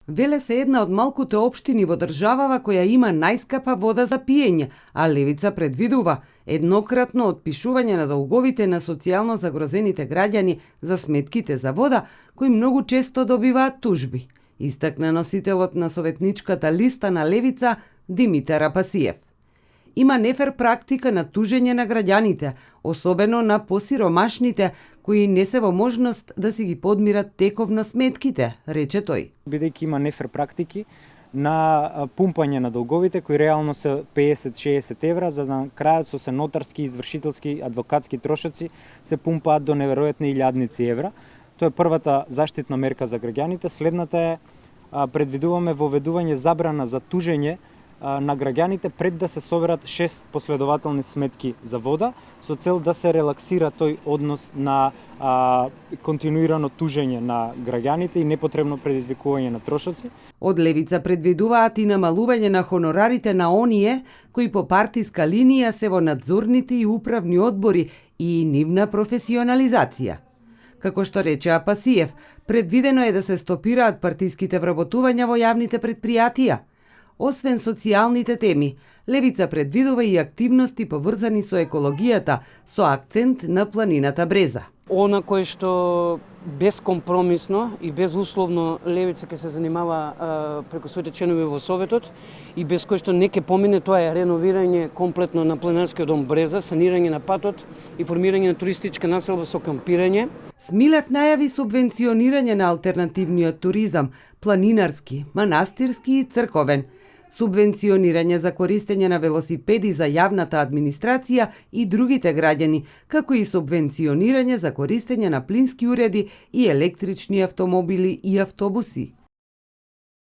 Веле се една од малкуте општини во државава која има најскапа вода за пиење, а Левица предвидува еднократно отпишување на долговите на социјално загрозените граѓани за сметките за вода, кои многу често добиваат тужби, истакна носителот на советничката листа на Левица Димитар Апасиев. Има нефер практика на тужење на граѓаните, особено на посиромашните, кои не се во можност да си ги подмират тековно сметките, рече тој. Бидејќи има нефер практики на пумпање на долговите, кои реално се 50-60 евра, за да на крајот со се нотарски, извршителски, адвокатски трошоци се пумпаат до неверојатни илјадници евра. Тоа е првата заштитна мерка за граѓаните. Следната е предвидуваме воведување забрана за тужење на граѓаните пред да се соберат 6 последователни сметки за вода, со цел да се релаксира тој однос на континуирано тужење на граѓаните и непотребно предизвикување на трошоци. Од Левица предвидуваат и намалување на хонорарите на оние кои по партиска линија се во надзорните и управни одбори и нивна професионализација. Како што рече Апасиев, предвидено е да се стопираат партиските вработувања во јавните предпријатија. Освен социјалните теми, Левица предвидува и активности поврзани со екологијата, со акцент на планината Бреза. Она кое што безкомпромисно и безусловно Левица ќе се занимава преку своите членови во Советот и без кој што не ќе помине, тоа е реновирање комплетно на планинскиот дом Бреза, санирање на патот и формирање на туристичка населба со кампирање. Смилев најави субвенционирање на алтернативниот туризам, планинарски, манастирски и црковен, субвенционирање за користење на велосипеди за јавната администрација и другите граѓани, како и субвенционирање за користење на плински уреди и електрични автомобили и автобуси.